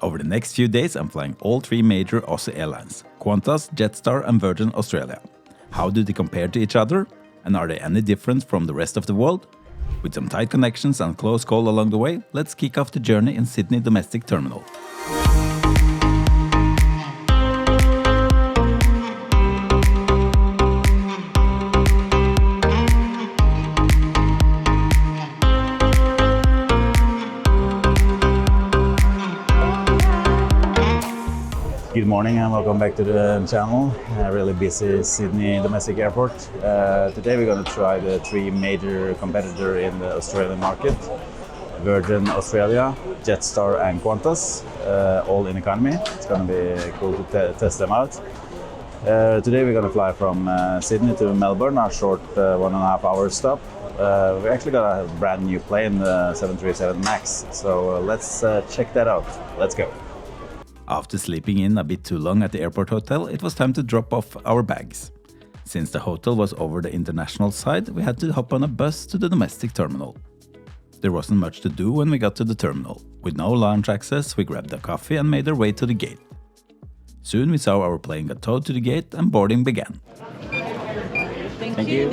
Over the next few days, I'm flying all three major Aussie airlines, Qantas, Jetstar and Virgin Australia. How do they compare to each other? And are they any different from the rest of the world? With some tight connections and close call along the way, let's kick off the journey in Sydney Domestic Terminal. Good morning and welcome back to the channel. Really busy Sydney Domestic Airport. Today we're going to try the three major competitors in the Australian market. Virgin Australia, Jetstar and Qantas, all in economy. It's going to be cool to test them out. Today we're going to fly from Sydney to Melbourne, our short 1.5 hour stop. We actually got a brand new plane, the 737 MAX, so let's check that out. Let's go. After sleeping in a bit too long at the airport hotel, it was time to drop off our bags. Since the hotel was over the international side, we had to hop on a bus to the domestic terminal. There wasn't much to do when we got to the terminal. With no lounge access, we grabbed a coffee and made our way to the gate. Soon we saw our plane got towed to the gate and boarding began. Thank you.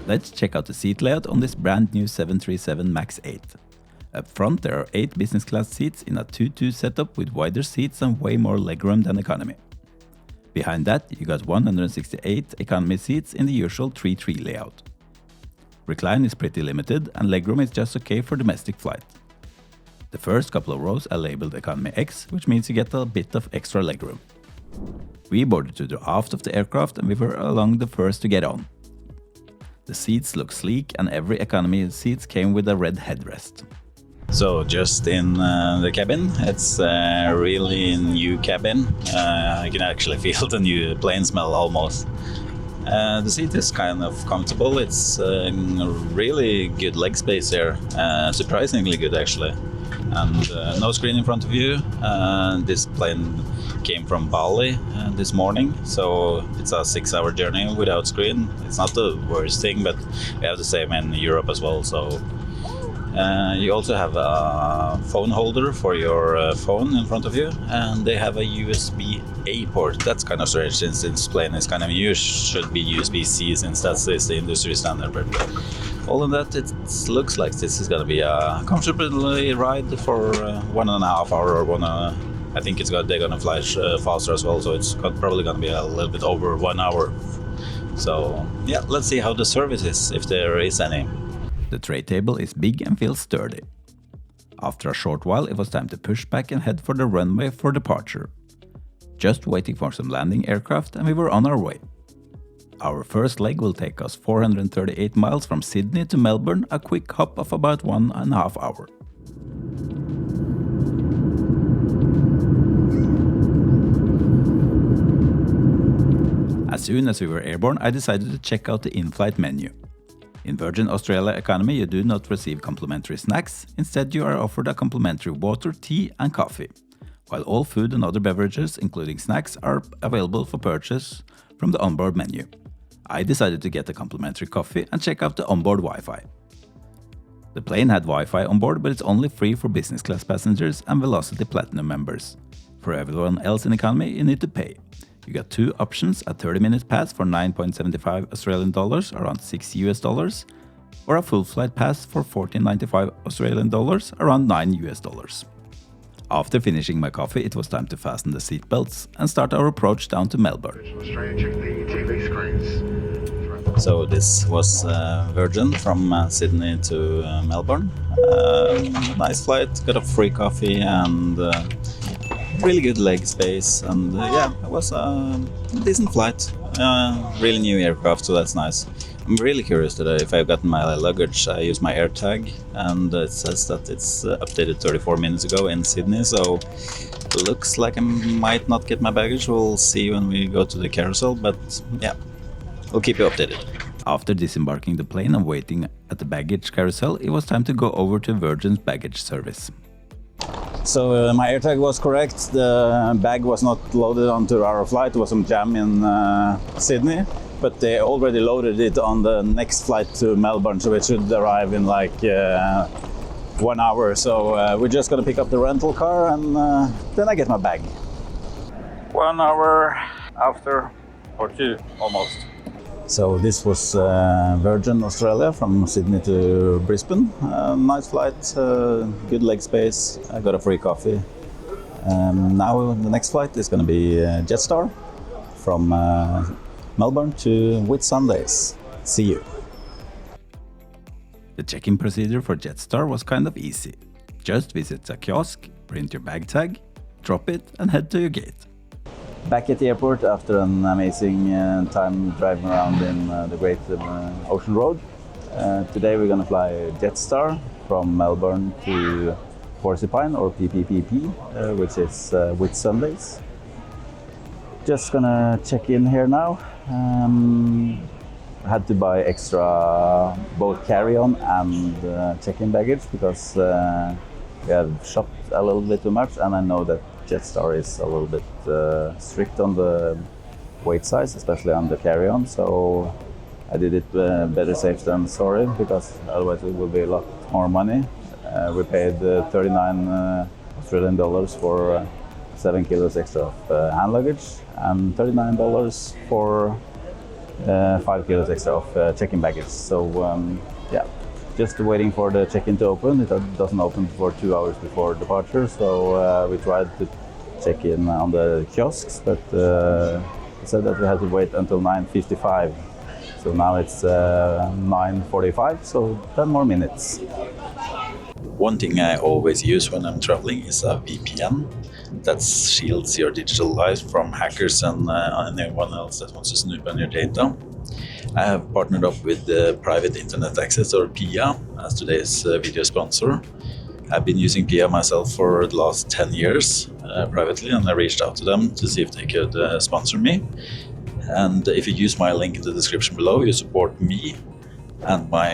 Let's check out the seat layout on this brand new 737 MAX 8. Up front there are 8 business class seats in a 2-2 setup with wider seats and way more legroom than economy. Behind that you got 168 economy seats in the usual 3-3 layout. Recline is pretty limited and legroom is just okay for domestic flight. The first couple of rows are labeled Economy X, which means you get a bit of extra legroom. We boarded to the aft of the aircraft and we were among the first to get on. The seats look sleek and every economy seat came with a red headrest. So just in the cabin, it's a really new cabin. I can actually feel the new plane smell almost. The seat is kind of comfortable. It's really good leg space here, surprisingly good actually. And no screen in front of you. This plane came from Bali this morning, so it's a 6-hour journey without screen. It's not the worst thing, but we have the same in Europe as well. So. You also have a phone holder for your phone in front of you, and they have a USB-A port. That's kind of strange since this plane is kind of new. Should be USB-C since that's the industry standard. But all in that, it looks like this is going to be a comfortable ride for 1.5 hour or I think they're going to fly faster as well, so it's probably going to be a little bit over 1 hour. So yeah, let's see how the service is, if there is any. The tray table is big and feels sturdy. After a short while it was time to push back and head for the runway for departure. Just waiting for some landing aircraft and we were on our way. Our first leg will take us 438 miles from Sydney to Melbourne, a quick hop of about 1.5 hours. As soon as we were airborne, I decided to check out the in-flight menu. In Virgin Australia Economy, you do not receive complimentary snacks. Instead, you are offered a complimentary water, tea and coffee, while all food and other beverages, including snacks, are available for purchase from the onboard menu. I decided to get a complimentary coffee and check out the onboard Wi-Fi. The plane had Wi-Fi on board, but it's only free for business class passengers and Velocity Platinum members. For everyone else in economy, you need to pay. You got 2 options, a 30-minute pass for 9.75 Australian dollars, around $6 US, or a full flight pass for 14.95 Australian dollars, around $9 US. After finishing my coffee, it was time to fasten the seat belts and start our approach down to Melbourne. So this was Virgin from Sydney to Melbourne. Nice flight, got a free coffee and really good leg space, and yeah, it was a decent flight. Really new aircraft, so that's nice. I'm really curious today if I've gotten my luggage. I used my AirTag and it says that it's updated 34 minutes ago in Sydney, so it looks like I might not get my baggage. We'll see when we go to the carousel, but yeah, we'll keep you updated. After disembarking the plane and waiting at the baggage carousel, it was time to go over to Virgin's baggage service. So my AirTag was correct. The bag was not loaded onto our flight. There was some jam in Sydney, but they already loaded it on the next flight to Melbourne, so it should arrive in like 1 hour, so we're just gonna pick up the rental car and then I get my bag. 1 hour after, or 2 almost. So this was Virgin Australia from Sydney to Brisbane. Nice flight, good leg space. I got a free coffee. Now the next flight is going to be Jetstar from Melbourne to Whitsundays. See you. The check-in procedure for Jetstar was kind of easy. Just visit a kiosk, print your bag tag, drop it and head to your gate. Back at the airport after an amazing time driving around in the Great Ocean Road. Today we're going to fly Jetstar from Melbourne to Porcupine, or PPPP, which is Whitsundays. Just gonna check in here now. Had to buy extra both carry-on and check-in baggage because we have shopped a little bit too much, and I know that Jetstar is a little bit strict on the weight size, especially on the carry-on. So I did it better safe than sorry, because otherwise it will be a lot more money. We paid 39 Australian dollars for 7 kilos extra of hand luggage and $39 for 5 kilos extra of check-in baggage. So yeah, just waiting for the check-in to open. It doesn't open for 2 hours before departure, so we tried to check in on the kiosks, but it said that we had to wait until 9:55. So now it's 9:45, so 10 more minutes. One thing I always use when I'm traveling is a VPN that shields your digital life from hackers and anyone else that wants to snoop on your data. I have partnered up with Private Internet Access, or PIA, as today's video sponsor. I've been using PIA myself for the last 10 years privately, and I reached out to them to see if they could sponsor me. And if you use my link in the description below, you support me and my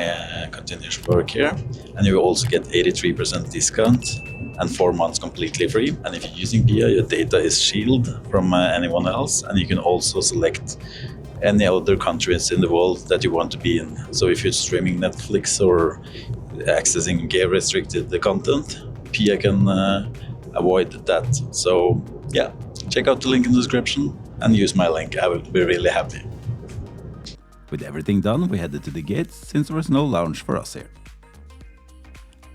continuous work here, and you will also get 83% discount and 4 months completely free. And if you're using PIA, your data is shielded from anyone else, and you can also select any other countries in the world that you want to be in. So if you're streaming Netflix or accessing gay-restricted content, PIA can avoid that. So yeah, check out the link in the description and use my link. I will be really happy. With everything done, we headed to the gates since there was no lounge for us here.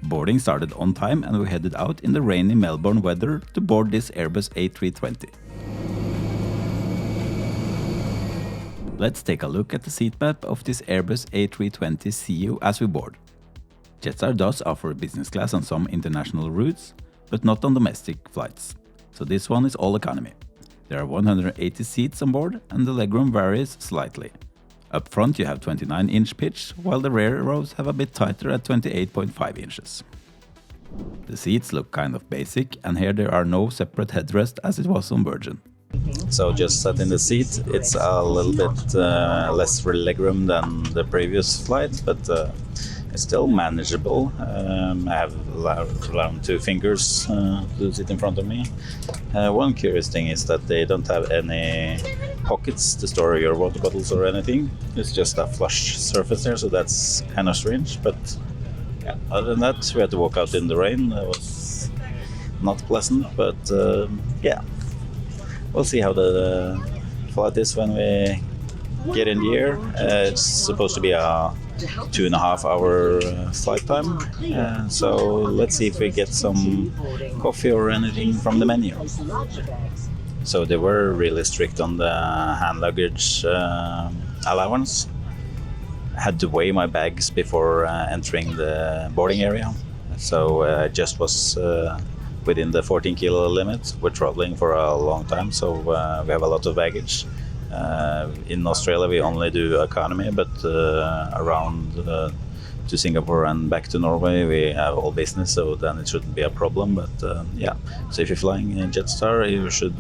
Boarding started on time and we headed out in the rainy Melbourne weather to board this Airbus A320. Let's take a look at the seat map of this Airbus A320 CU as we board. Jetstar does offer business class on some international routes, but not on domestic flights. So this one is all economy. There are 180 seats on board and the legroom varies slightly. Up front you have 29-inch pitch, while the rear rows have a bit tighter at 28.5 inches. The seats look kind of basic, and here there are no separate headrest as it was on Virgin. So just sat in the seat. It's a little bit less legroom than the previous flight, but it's still manageable. I have around 2 fingers to sit in front of me. One curious thing is that they don't have any pockets to store your water bottles or anything. It's just a flush surface there, so that's kind of strange. But yeah, other than that, we had to walk out in the rain. It was not pleasant, but yeah, we'll see how the flight is when we get in the air. It's supposed to be a 2.5 hour flight time, so let's see if we get some coffee or anything from the menu. So they were really strict on the hand luggage allowance. I had to weigh my bags before entering the boarding area, so I just was within the 14 kilo limit. We're traveling for a long time, so we have a lot of baggage. In Australia we only do economy, but around to Singapore and back to Norway we have all business, so then it shouldn't be a problem. But yeah, so if you're flying in Jetstar, you should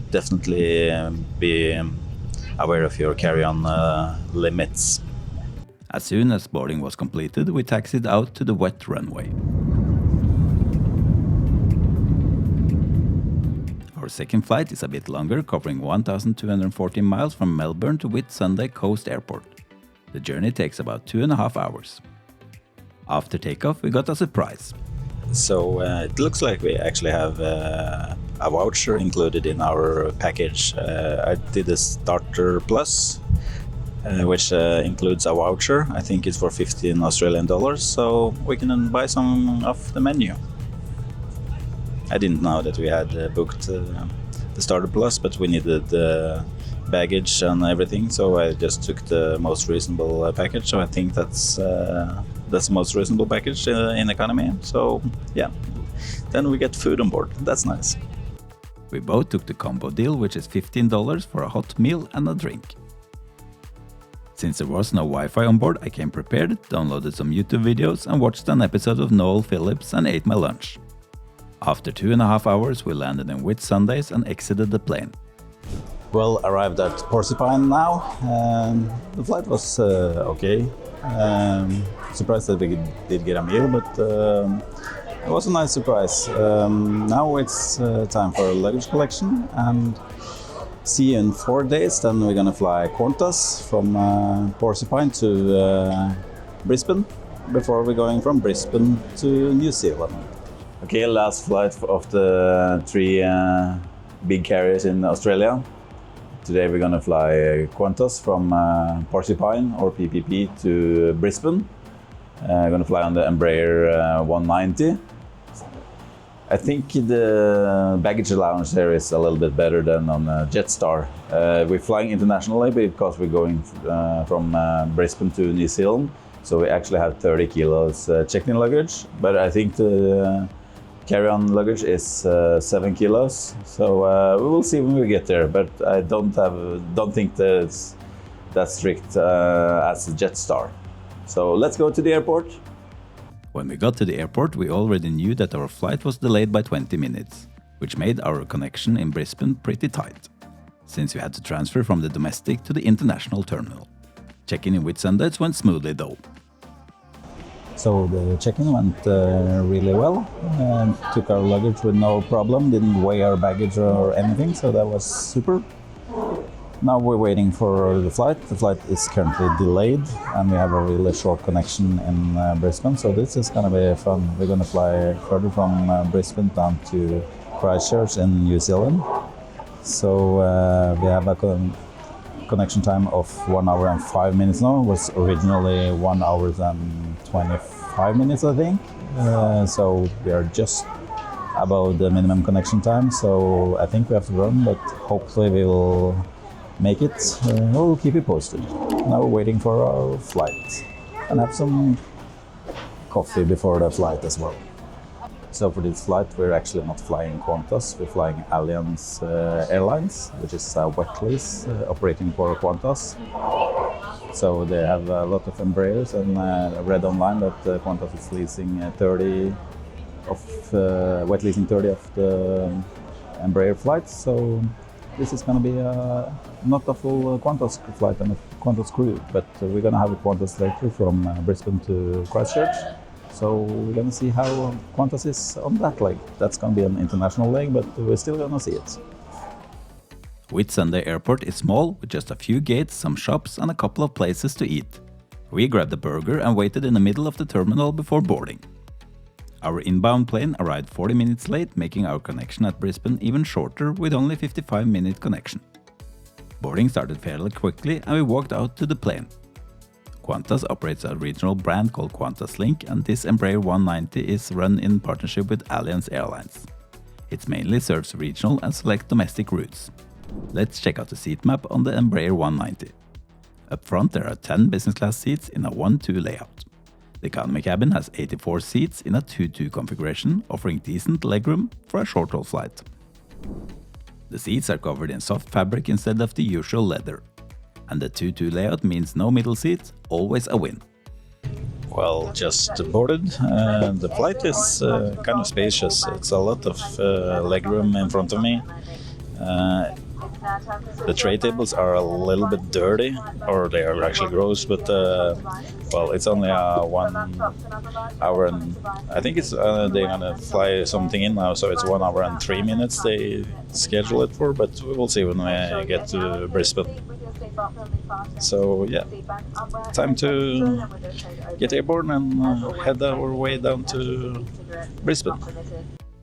definitely be aware of your carry-on limits. As soon as boarding was completed, we taxied out to the wet runway. Our second flight is a bit longer, covering 1,240 miles from Melbourne to Whitsunday Coast Airport. The journey takes about 2.5 hours. After takeoff, we got a surprise. So it looks like we actually have a voucher included in our package. I did a starter plus, which includes a voucher. I think it's for 15 Australian dollars, so we can buy some of the menu. I didn't know that we had booked the starter plus, but we needed the baggage and everything, so I just took the most reasonable package. So I think that's the most reasonable package in economy. So yeah, then we get food on board. That's nice. We both took the combo deal, which is $15 for a hot meal and a drink. Since there was no Wi-Fi on board, I came prepared, downloaded some YouTube videos and watched an episode of Noel Phillips and ate my lunch. After 2.5 hours, we landed in Whitsundays and exited the plane. Well, arrived at Porcupine now. The flight was okay. Surprised that we did get a meal, but it was a nice surprise. Now it's time for luggage collection, and see you in 4 days. Then we're gonna fly Qantas from Porcupine to Brisbane before we're going from Brisbane to New Zealand. Okay, last flight of the 3 big carriers in Australia. Today we're gonna fly Qantas from Porcupine or PPP to Brisbane. Gonna fly on the Embraer 190. I think the baggage allowance there is a little bit better than on Jetstar. We're flying internationally because we're going from Brisbane to New Zealand, so we actually have 30 kilos checked-in luggage, but I think the carry-on luggage is 7 kilos, so we will see when we get there. But I don't think that's that strict as Jetstar. So let's go to the airport. When we got to the airport, we already knew that our flight was delayed by 20 minutes, which made our connection in Brisbane pretty tight, since we had to transfer from the domestic to the international terminal. Check-in Whitsundays went smoothly though. So the check-in went really well. Took our luggage with no problem, didn't weigh our baggage or anything, so that was super. Now we're waiting for the flight. The flight is currently delayed, and we have a really short connection in Brisbane, so this is going to be fun. We're going to fly further from Brisbane down to Christchurch in New Zealand. So we have a connection time of 1 hour and 5 minutes now. It was originally 1 hour and 25 minutes, I think. So we are just above the minimum connection time, so I think we have to run, but hopefully we will make it. We'll keep you posted. Now we're waiting for our flight and have some coffee before the flight as well. So for this flight, we're actually not flying Qantas, we're flying Alliance Airlines, which is a wet lease operating for Qantas. So they have a lot of Embraers, and I read online that Qantas is leasing 30 of wet leasing 30 of the Embraer flights. So this is going to be not a full Qantas flight and a Qantas crew, but we're going to have a Qantas later from Brisbane to Christchurch. So we're going to see how Qantas is on that leg. That's going to be an international leg, but we're still going to see it. Whitsunday Airport is small, with just a few gates, some shops and a couple of places to eat. We grabbed a burger and waited in the middle of the terminal before boarding. Our inbound plane arrived 40 minutes late, making our connection at Brisbane even shorter with only 55-minute connection. Boarding started fairly quickly and we walked out to the plane. Qantas operates a regional brand called QantasLink, and this Embraer 190 is run in partnership with Alliance Airlines. It mainly serves regional and select domestic routes. Let's check out the seat map on the Embraer 190. Up front there are 10 business class seats in a 1-2 layout. The economy cabin has 84 seats in a 2-2 configuration, offering decent legroom for a short-haul flight. The seats are covered in soft fabric instead of the usual leather. And the 2-2 layout means no middle seats, always a win. Well, just boarded. The flight is kind of spacious. It's a lot of legroom in front of me. The tray tables are a little bit dirty, or they are actually gross, but well, it's only 1 hour and I think it's they're gonna fly something in now, so it's 1 hour and 3 minutes they schedule it for, but we will see when we get to Brisbane. So yeah, time to get airborne and head our way down to Brisbane.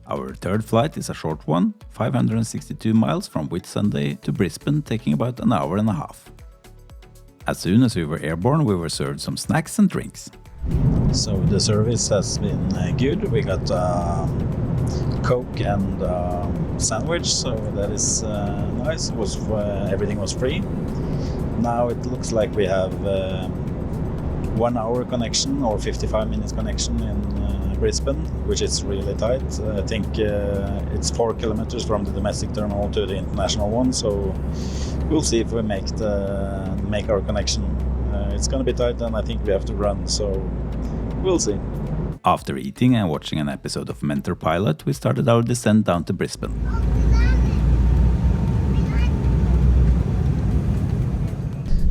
Our third flight is a short one, 562 miles from Whitsunday to Brisbane, taking about an hour and a half. As soon as we were airborne, we were served some snacks and drinks. So the service has been good. We got Coke and sandwich, so that is nice. It was everything was free. Now it looks like we have 1 hour connection or 55 minutes connection in Brisbane, which is really tight. I think it's 4 kilometers from the domestic terminal to the international one, so we'll see if we make our connection. It's gonna be tight, and I think we have to run, so we'll see. After eating and watching an episode of Mentor Pilot, we started our descent down to Brisbane.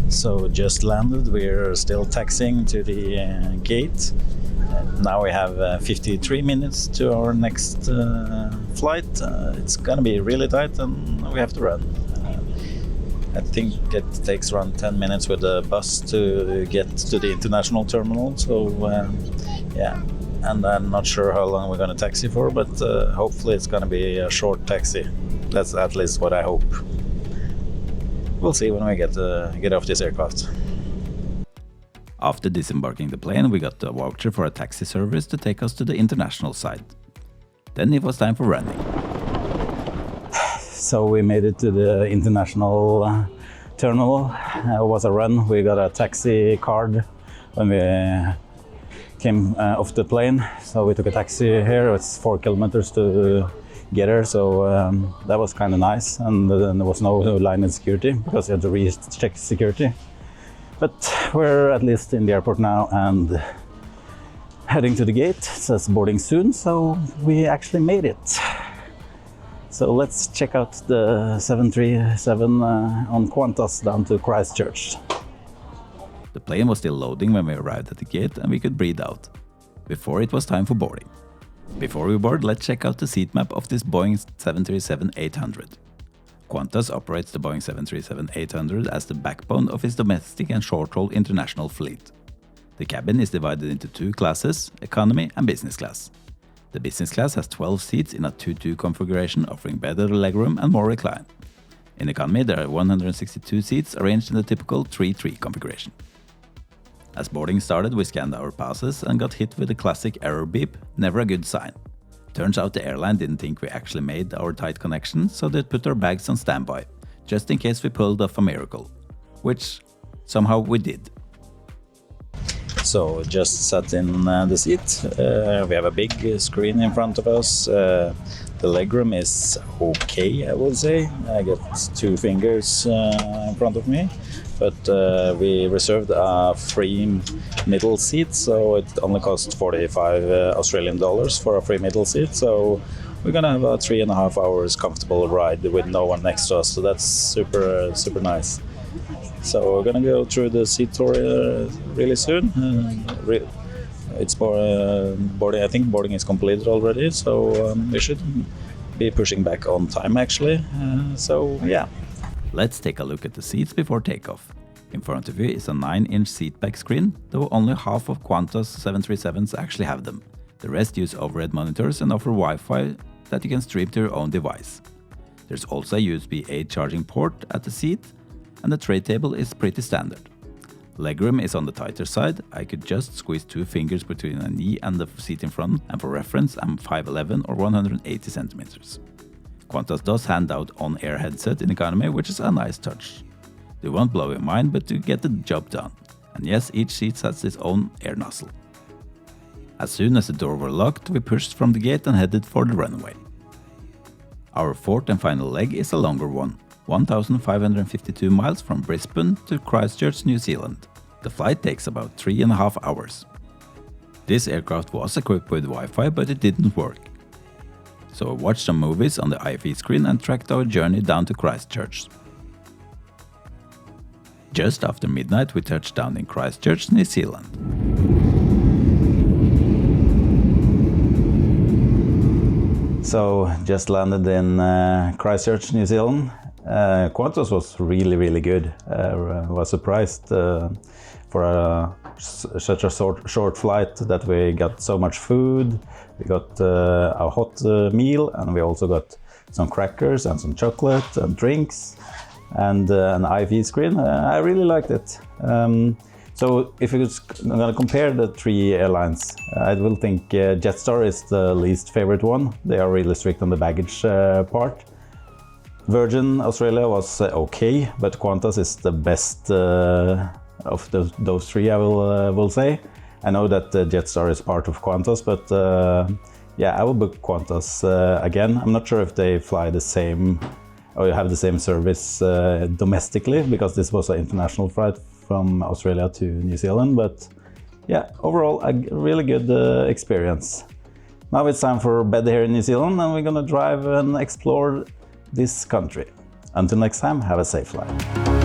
So just landed, we're still taxiing to the gate. Now we have 53 minutes to our next flight. It's gonna be really tight and we have to run. I think it takes around 10 minutes with the bus to get to the international terminal. So yeah, and I'm not sure how long we're gonna taxi for, but hopefully it's gonna be a short taxi. That's at least what I hope. We'll see when we get off this aircraft. After disembarking the plane, we got a voucher for a taxi service to take us to the international side. Then it was time for running. So we made it to the international terminal. It was a run. We got a taxi card when we came off the plane. So we took a taxi here. It's 4 kilometers to get here. So that was kind of nice. And then there was no line in security because you had to recheck security. But we're at least in the airport now and heading to the gate. It says boarding soon. So we actually made it. So let's check out the 737 on Qantas down to Christchurch. The plane was still loading when we arrived at the gate and we could breathe out, before it was time for boarding. Before we board, let's check out the seat map of this Boeing 737-800. Qantas operates the Boeing 737-800 as the backbone of its domestic and short-haul international fleet. The cabin is divided into 2 classes, economy and business class. The business class has 12 seats in a 2-2 configuration, offering better legroom and more recline. In economy, there are 162 seats arranged in the typical 3-3 configuration. As boarding started, we scanned our passes and got hit with the classic error beep, never a good sign. Turns out the airline didn't think we actually made our tight connection, so they put our bags on standby, just in case we pulled off a miracle, which somehow we did. So just sat in the seat. We have a big screen in front of us. The legroom is okay, I would say. I got 2 fingers in front of me, but we reserved a free middle seat, so it only cost 45 Australian dollars for a free middle seat. So we're gonna have a 3.5 hours comfortable ride with no one next to us. So that's super nice. So we're gonna go through the seat tour really soon. It's boarding. I think boarding is completed already, so we should be pushing back on time actually. So yeah. Let's take a look at the seats before takeoff. In front of you is a 9-inch seatback screen, though only half of Qantas 737s actually have them. The rest use overhead monitors and offer Wi-Fi that you can stream to your own device. There's also a USB-A charging port at the seat, and the tray table is pretty standard. Legroom is on the tighter side. I could just squeeze 2 fingers between a knee and the seat in front, and for reference I'm 5'11" or 180 centimeters. Qantas does hand out on-air headset in economy, which is a nice touch. They won't blow your mind, but to get the job done. And yes, each seat has its own air nozzle. As soon as the door were locked, we pushed from the gate and headed for the runway. Our fourth and final leg is a longer one, 1,552 miles from Brisbane to Christchurch, New Zealand. The flight takes about 3.5 hours. This aircraft was equipped with Wi-Fi, but it didn't work. So I watched some movies on the iFeed screen and tracked our journey down to Christchurch. Just after midnight we touched down in Christchurch, New Zealand. So just landed in Christchurch, New Zealand. Qantas was really good. I was surprised for such a short flight that we got so much food. We got a hot meal, and we also got some crackers and some chocolate and drinks and an IV screen. I really liked it. So if I'm going to compare the three airlines, I will think Jetstar is the least favorite one. They are really strict on the baggage part. Virgin Australia was okay, but Qantas is the best of those three, I will say. I know that Jetstar is part of Qantas, but yeah, I will book Qantas again. I'm not sure if they fly the same or have the same service domestically, because this was an international flight from Australia to New Zealand, but yeah, overall a really good experience. Now it's time for bed here in New Zealand, and we're gonna drive and explore this country. Until next time, have a safe flight.